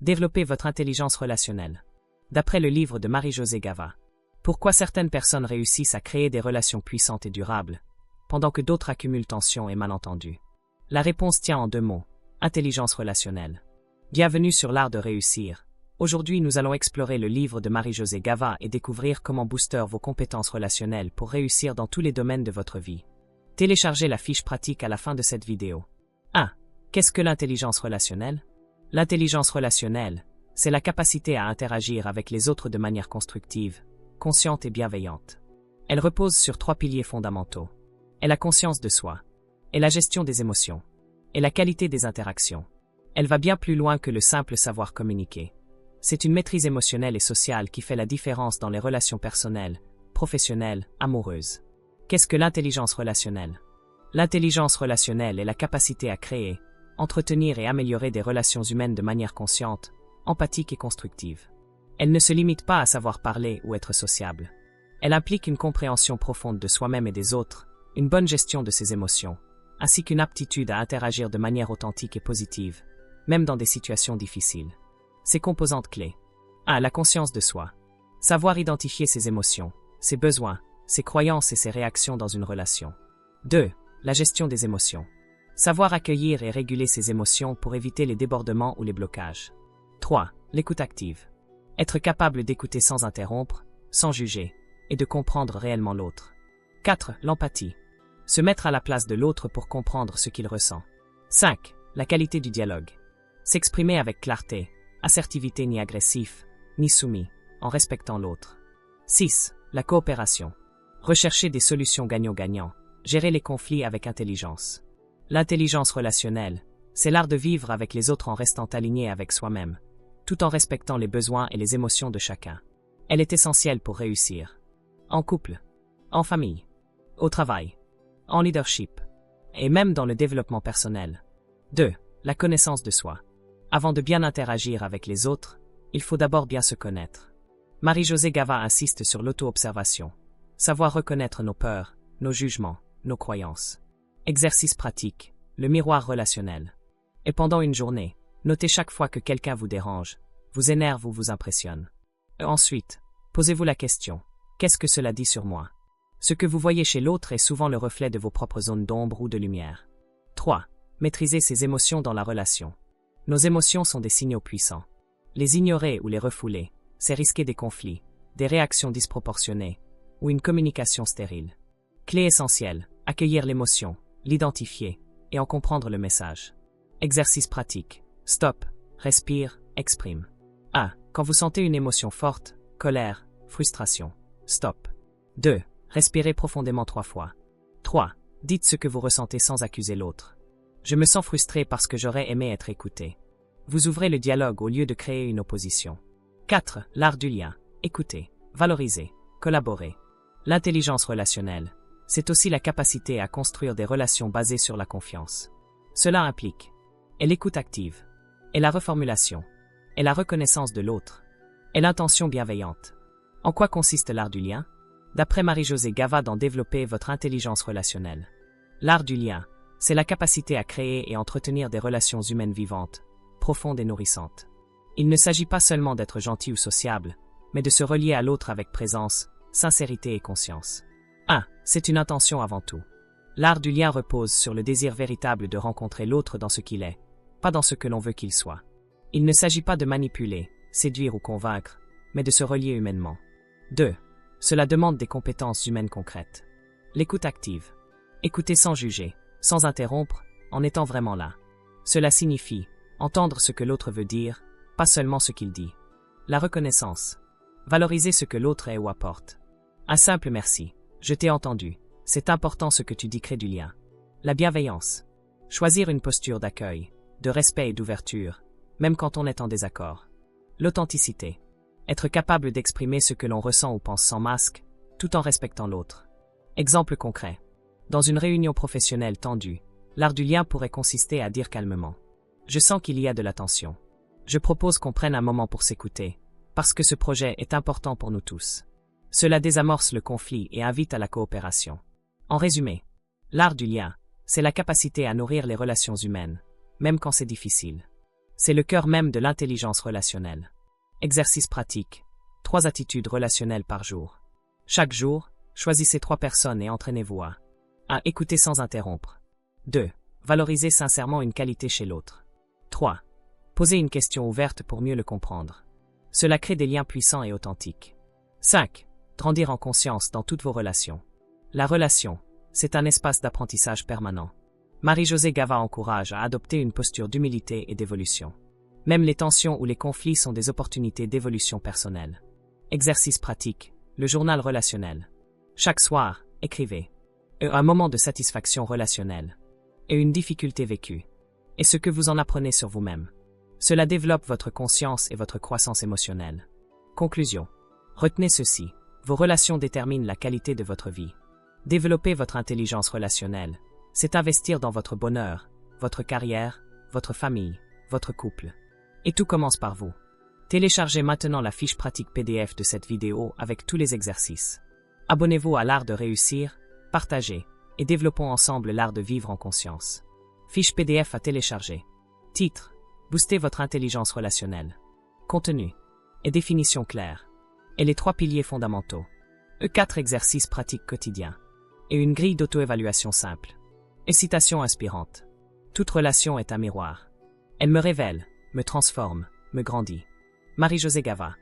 Développez votre intelligence relationnelle. D'après le livre de Marie-Josée Gava. Pourquoi certaines personnes réussissent à créer des relations puissantes et durables, pendant que d'autres accumulent tensions et malentendus? La réponse tient en 2 mots. Intelligence relationnelle. Bienvenue sur l'art de réussir. Aujourd'hui, nous allons explorer le livre de Marie-Josée Gava et découvrir comment booster vos compétences relationnelles pour réussir dans tous les domaines de votre vie. Téléchargez la fiche pratique à la fin de cette vidéo. 1. Qu'est-ce que l'intelligence relationnelle? L'intelligence relationnelle, c'est la capacité à interagir avec les autres de manière constructive, consciente et bienveillante. Elle repose sur 3 piliers fondamentaux. Et la conscience de soi, et la gestion des émotions, et la qualité des interactions. Elle va bien plus loin que le simple savoir communiquer. C'est une maîtrise émotionnelle et sociale qui fait la différence dans les relations personnelles, professionnelles, amoureuses. Qu'est-ce que l'intelligence relationnelle? L'intelligence relationnelle est la capacité à créer, entretenir et améliorer des relations humaines de manière consciente, empathique et constructive. Elle ne se limite pas à savoir parler ou être sociable. Elle implique une compréhension profonde de soi-même et des autres, une bonne gestion de ses émotions, ainsi qu'une aptitude à interagir de manière authentique et positive, même dans des situations difficiles. Ses composantes clés. 1. La conscience de soi. Savoir identifier ses émotions, ses besoins, ses croyances et ses réactions dans une relation. 2. La gestion des émotions. Savoir accueillir et réguler ses émotions pour éviter les débordements ou les blocages. 3. L'écoute active. Être capable d'écouter sans interrompre, sans juger, et de comprendre réellement l'autre. 4. L'empathie. Se mettre à la place de l'autre pour comprendre ce qu'il ressent. 5. La qualité du dialogue. S'exprimer avec clarté, assertivité ni agressif, ni soumis, en respectant l'autre. 6. La coopération. Rechercher des solutions gagnant-gagnant, gérer les conflits avec intelligence. L'intelligence relationnelle, c'est l'art de vivre avec les autres en restant aligné avec soi-même, tout en respectant les besoins et les émotions de chacun. Elle est essentielle pour réussir. En couple, en famille, au travail, en leadership, et même dans le développement personnel. 2. La connaissance de soi. Avant de bien interagir avec les autres, il faut d'abord bien se connaître. Marie-Josée Gava insiste sur l'auto-observation. Savoir reconnaître nos peurs, nos jugements, nos croyances. Exercice pratique, le miroir relationnel. Et pendant une journée, notez chaque fois que quelqu'un vous dérange, vous énerve ou vous impressionne. Et ensuite, posez-vous la question, qu'est-ce que cela dit sur moi? Ce que vous voyez chez l'autre est souvent le reflet de vos propres zones d'ombre ou de lumière. 3. Maîtriser ses émotions dans la relation. Nos émotions sont des signaux puissants. Les ignorer ou les refouler, c'est risquer des conflits, des réactions disproportionnées, ou une communication stérile. Clé essentielle, accueillir l'émotion, l'identifier, et en comprendre le message. Exercice pratique. Stop, respire, exprime. 1. Quand vous sentez une émotion forte, colère, frustration. Stop. 2. Respirez profondément 3 fois. 3. Dites ce que vous ressentez sans accuser l'autre. Je me sens frustré parce que j'aurais aimé être écouté. Vous ouvrez le dialogue au lieu de créer une opposition. 4. L'art du lien. Écoutez, valoriser, collaborer. L'intelligence relationnelle, c'est aussi la capacité à construire des relations basées sur la confiance. Cela implique et l'écoute active, et la reformulation, et la reconnaissance de l'autre, et l'intention bienveillante. En quoi consiste l'art du lien? D'après Marie-Josée Gava dans Développer votre intelligence relationnelle. L'art du lien, c'est la capacité à créer et entretenir des relations humaines vivantes, profondes et nourrissantes. Il ne s'agit pas seulement d'être gentil ou sociable, mais de se relier à l'autre avec présence, sincérité et conscience. 1. C'est une intention avant tout. L'art du lien repose sur le désir véritable de rencontrer l'autre dans ce qu'il est, pas dans ce que l'on veut qu'il soit. Il ne s'agit pas de manipuler, séduire ou convaincre, mais de se relier humainement. 2. Cela demande des compétences humaines concrètes. L'écoute active. Écouter sans juger, sans interrompre, en étant vraiment là. Cela signifie entendre ce que l'autre veut dire, pas seulement ce qu'il dit. La reconnaissance. Valoriser ce que l'autre est ou apporte. Un simple merci. Je t'ai entendu. C'est important ce que tu dis crée du lien. La bienveillance. Choisir une posture d'accueil, de respect et d'ouverture, même quand on est en désaccord. L'authenticité. Être capable d'exprimer ce que l'on ressent ou pense sans masque, tout en respectant l'autre. Exemple concret. Dans une réunion professionnelle tendue, l'art du lien pourrait consister à dire calmement. Je sens qu'il y a de la tension. Je propose qu'on prenne un moment pour s'écouter, parce que ce projet est important pour nous tous. Cela désamorce le conflit et invite à la coopération. En résumé, l'art du lien, c'est la capacité à nourrir les relations humaines, même quand c'est difficile. C'est le cœur même de l'intelligence relationnelle. Exercice pratique. 3 attitudes relationnelles par jour. Chaque jour, choisissez 3 personnes et entraînez-vous à 1. Écouter sans interrompre. 2. Valoriser sincèrement une qualité chez l'autre. 3. Poser une question ouverte pour mieux le comprendre. Cela crée des liens puissants et authentiques. 5. Grandir en conscience dans toutes vos relations. La relation, c'est un espace d'apprentissage permanent. Marie-Josée Gava encourage à adopter une posture d'humilité et d'évolution. Même les tensions ou les conflits sont des opportunités d'évolution personnelle. Exercice pratique, le journal relationnel. Chaque soir, écrivez un moment de satisfaction relationnelle et une difficulté vécue, et ce que vous en apprenez sur vous-même. Cela développe votre conscience et votre croissance émotionnelle. Conclusion. Retenez ceci, vos relations déterminent la qualité de votre vie. Développer votre intelligence relationnelle, c'est investir dans votre bonheur, votre carrière, votre famille, votre couple. Et tout commence par vous. Téléchargez maintenant la fiche pratique PDF de cette vidéo avec tous les exercices. Abonnez-vous à l'art de réussir, partagez, et développons ensemble l'art de vivre en conscience. Fiche PDF à télécharger. Titre: Booster votre intelligence relationnelle. Contenu et définition claire. Et les 3 piliers fondamentaux. 4 exercices pratiques quotidiens. Et une grille d'auto-évaluation simple. Et citation inspirante. Toute relation est un miroir. Elle me révèle, me transforme, me grandit. Marie-Josée Gava.